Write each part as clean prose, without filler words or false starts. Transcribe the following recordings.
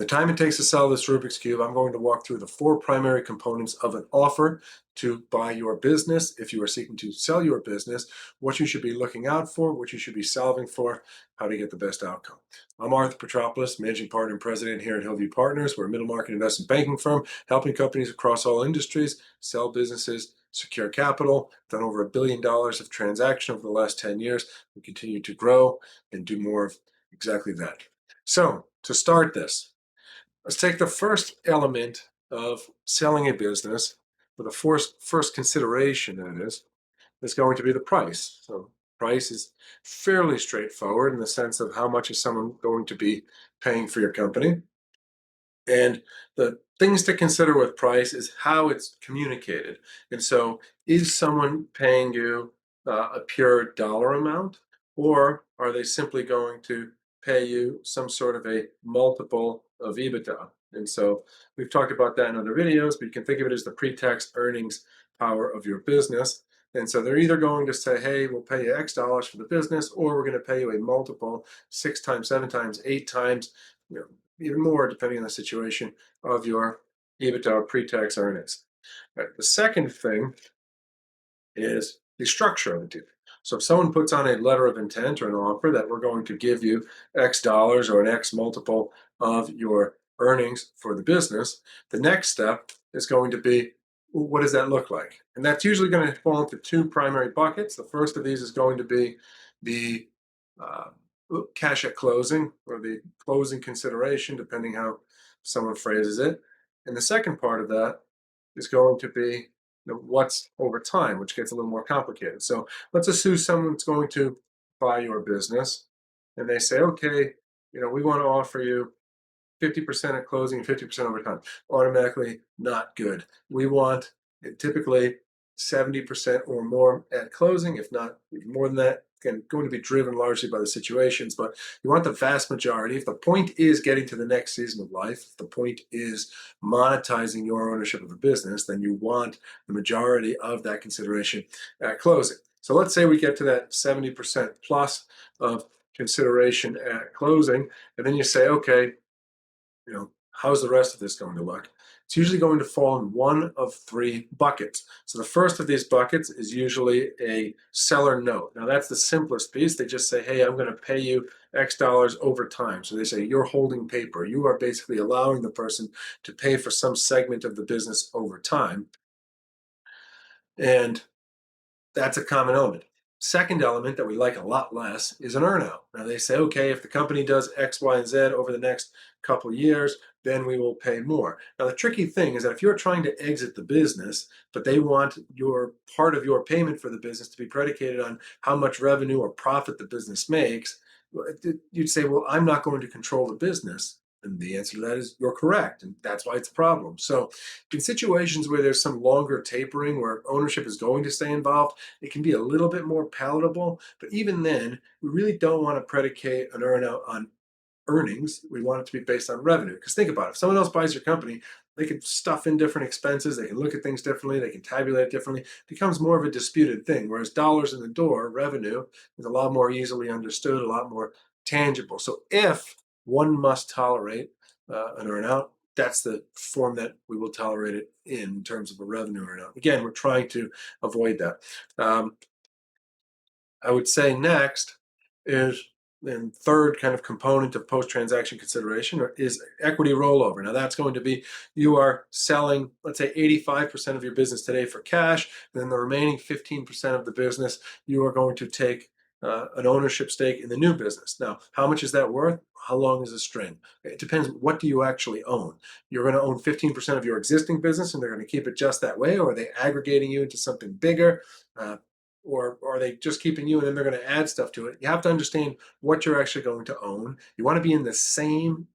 The time it takes to sell this Rubik's Cube, I'm going to walk through the four primary components of an offer to buy your business. If you are seeking to sell your business, what you should be looking out for, what you should be solving for, how to get the best outcome. I'm Arthur Petropoulos, Managing Partner and President here at Hillview Partners. We're a middle market investment banking firm helping companies across all industries sell businesses, secure capital. Done over $1 billion of transaction over the last 10 years. We continue to grow and do more of exactly that. So, to start this, let's take the first element of selling a business, or the first consideration, that is going to be the price. So price is fairly straightforward in the sense of how much is someone going to be paying for your company. And the things to consider with price is how it's communicated. And so, is someone paying you a pure dollar amount, or are they simply going to pay you some sort of a multiple of EBITDA? And so, we've talked about that in other videos, but you can think of it as the pre-tax earnings power of your business. And so, they're either going to say, hey, we'll pay you X dollars for the business, or we're going to pay you a multiple, 6 times, 7 times, 8 times, you know, even more depending on the situation of your EBITDA or pre-tax earnings. Right. The second thing is the structure of the deal. So if someone puts on a letter of intent or an offer that we're going to give you X dollars or an X multiple of your earnings for the business, the next step is going to be, what does that look like? And that's usually going to fall into two primary buckets. The first of these is going to be the uh, cash at closing, or the closing consideration, depending how someone phrases it. And the second part of that is going to be, what's over time, which gets a little more complicated. So let's assume someone's going to buy your business and they say, okay, we want to offer you 50% at closing and 50% over time. Automatically not good. We want typically 70% or more at closing, if not even more than that. Again, going to be driven largely by the situations, but you want the vast majority. If the point is getting to the next season of life, if the point is monetizing your ownership of a business, then you want the majority of that consideration at closing. So let's say we get to that 70% plus of consideration at closing, and then you say, okay, how's the rest of this going to look? It's usually going to fall in one of three buckets. So the first of these buckets is usually a seller note. Now that's the simplest piece. They just say, hey, I'm going to pay you X dollars over time. So they say you're holding paper. You are basically allowing the person to pay for some segment of the business over time. And that's a common element. Second element that we like a lot less is an earnout. Now they say, okay, if the company does X, Y, and Z over the next couple of years, then we will pay more. Now the tricky thing is that if you're trying to exit the business, but they want your part of your payment for the business to be predicated on how much revenue or profit the business makes, you'd say, well, I'm not going to control the business. And the answer to that is you're correct. And that's why it's a problem. So in situations where there's some longer tapering, where ownership is going to stay involved, it can be a little bit more palatable. But even then, we really don't want to predicate an earnout on earnings. We want it to be based on revenue. Because think about it. If someone else buys your company, they can stuff in different expenses. They can look at things differently. They can tabulate it differently. It becomes more of a disputed thing. Whereas dollars in the door, revenue, is a lot more easily understood, a lot more tangible. So if one must tolerate an earnout, that's the form that we will tolerate it in terms of a revenue earnout. Again, we're trying to avoid that. I would say next is, and third kind of component of post-transaction consideration is equity rollover. Now that's going to be, you are selling, let's say 85% of your business today for cash, and then the remaining 15% of the business, you are going to take an ownership stake in the new business. Now, how much is that worth? How long is the string? It depends. What do you actually own? You're going to own 15% of your existing business and they're going to keep it just that way, or are they aggregating you into something bigger? Or are they just keeping you and then they're going to add stuff to it? You have to understand what you're actually going to own. You want to be in the same,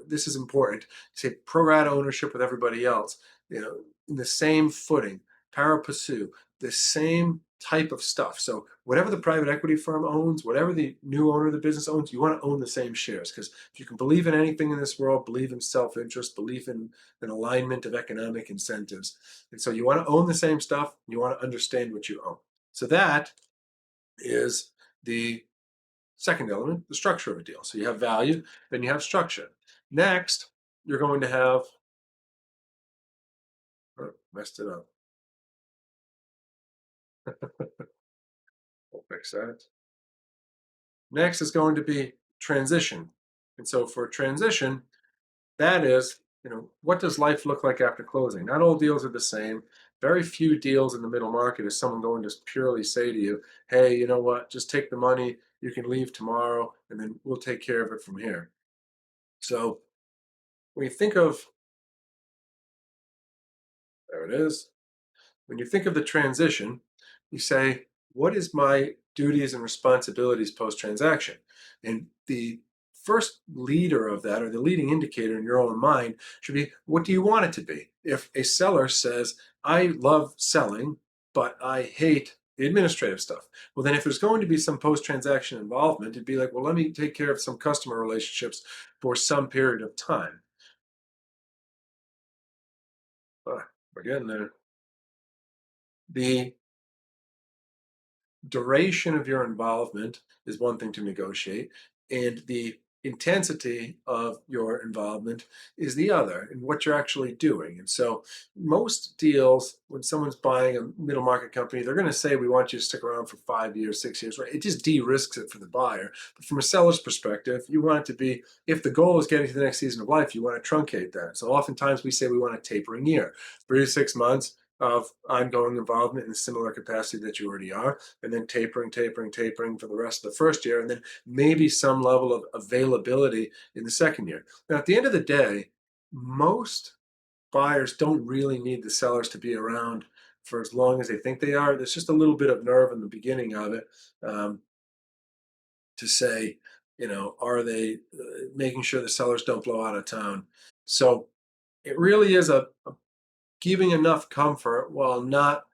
this is important, say pro rata ownership with everybody else, in the same footing, pari passu, the same type of stuff. So whatever the private equity firm owns, whatever the new owner of the business owns, you want to own the same shares. Because if you can believe in anything in this world, believe in self-interest, believe in an alignment of economic incentives. And so you want to own the same stuff. You want to understand what you own. So that is the second element, the structure of a deal. So you have value, then you have structure. Next you're going to have, oh, messed it up. We'll fix that. Next is going to be transition. And so for transition, that is, what does life look like after closing? Not all deals are the same. Very few deals in the middle market is someone going to purely say to you, hey, you know what, just take the money, you can leave tomorrow, and then we'll take care of it from here. So when you think of, there it is, when you think of the transition, you say, what is my duties and responsibilities post transaction? And the first leader of that, or the leading indicator in your own mind, should be, what do you want it to be? If a seller says, I love selling, but I hate the administrative stuff, well, then if there's going to be some post transaction involvement, it'd be like, well, let me take care of some customer relationships for some period of time. Again, the duration of your involvement is one thing to negotiate, and the intensity of your involvement is the other, and what you're actually doing. And so, most deals, when someone's buying a middle market company, they're going to say, we want you to stick around for 5 years, 6 years, right? It just de risks it for the buyer. But from a seller's perspective, you want it to be, if the goal is getting to the next season of life, you want to truncate that. So, oftentimes we say we want a tapering year, 3 to 6 months of ongoing involvement in a similar capacity that you already are, and then tapering, tapering, tapering for the rest of the first year, and then maybe some level of availability in the second year. Now, at the end of the day, most buyers don't really need the sellers to be around for as long as they think they are. There's just a little bit of nerve in the beginning of it, um, to say, are they making sure the sellers don't blow out of town? So it really is a giving enough comfort while not,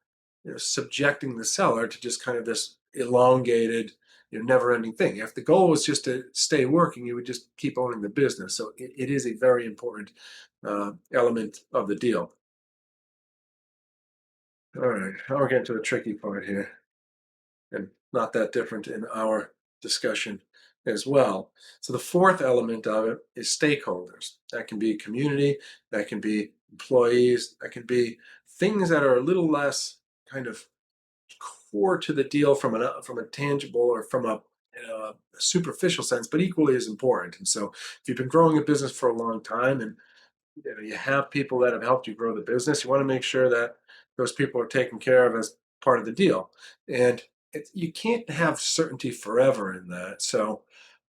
subjecting the seller to just kind of this elongated, never-ending thing. If the goal was just to stay working, you would just keep owning the business. So it is a very important element of the deal. All right, now we're getting to the tricky part here, and not that different in our discussion as well. So the fourth element of it is stakeholders. That can be community, that can be employees, that can be things that are a little less kind of core to the deal from a tangible or from a superficial sense, but equally as important. And so, if you've been growing a business for a long time, and you have people that have helped you grow the business, you want to make sure that those people are taken care of as part of the deal. And you can't have certainty forever in that. So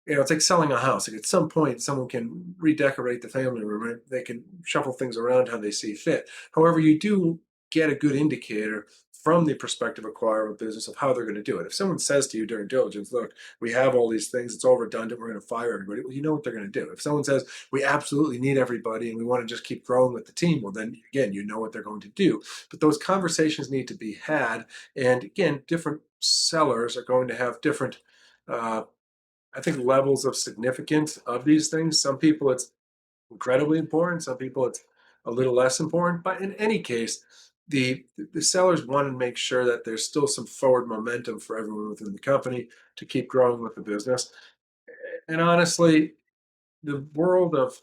it's like selling a house. Like, at some point, someone can redecorate the family room, right? They can shuffle things around how they see fit. However, you do get a good indicator from the prospective acquirer of a business of how they're going to do it. If someone says to you during diligence, look, we have all these things, it's all redundant, we're going to fire everybody, well, you know what they're going to do. If someone says, we absolutely need everybody and we want to just keep growing with the team, well, then again, you know what they're going to do. But those conversations need to be had. And again, different sellers are going to have different uh, I think, levels of significance of these things. Some people it's incredibly important. Some people it's a little less important. But in any case, the sellers want to make sure that there's still some forward momentum for everyone within the company to keep growing with the business. And honestly, the world of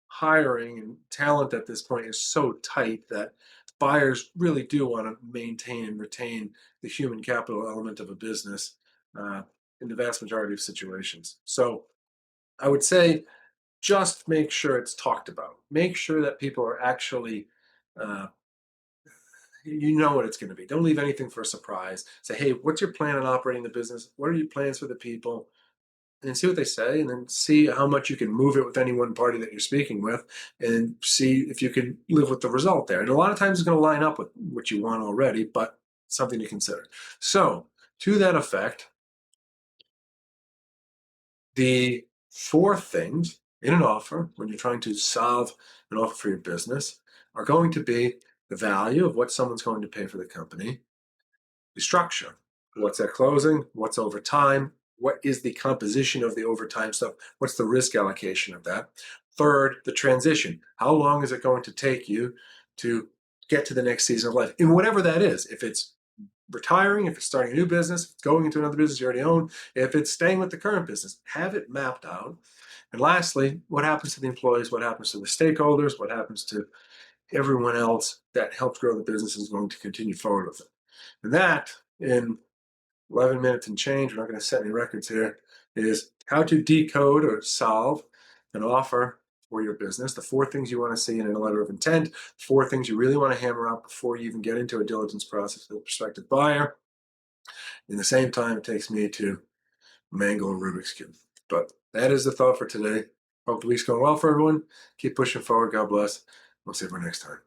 hiring and talent at this point is so tight that buyers really do want to maintain and retain the human capital element of a business, uh, in the vast majority of situations. So I would say, just make sure it's talked about. Make sure that people are actually, uh, you know what it's going to be. Don't leave anything for a surprise. Say, hey, what's your plan on operating the business? What are your plans for the people? And see what they say, and then see how much you can move it with any one party that you're speaking with, and see if you can live with the result there. And a lot of times it's going to line up with what you want already, but something to consider. So, to that effect, the four things in an offer, when you're trying to solve an offer for your business, are going to be the value of what someone's going to pay for the company, the structure. What's at closing? What's over time? What is the composition of the overtime stuff? What's the risk allocation of that? Third, the transition. How long is it going to take you to get to the next season of life? And whatever that is, if it's retiring, if it's starting a new business, if it's going into another business you already own, if it's staying with the current business, have it mapped out. And lastly, what happens to the employees? What happens to the stakeholders? What happens to everyone else that helps grow the business is going to continue forward with it. And that, in 11 minutes and change, we're not going to set any records here, is how to decode or solve an offer for your business, the 4 things you want to see in a letter of intent, 4 things you really want to hammer out before you even get into a diligence process with a prospective buyer. In the same time, it takes me to mangle a Rubik's Cube. But that is the thought for today. Hope the week's going well for everyone. Keep pushing forward. God bless. We'll see you next time.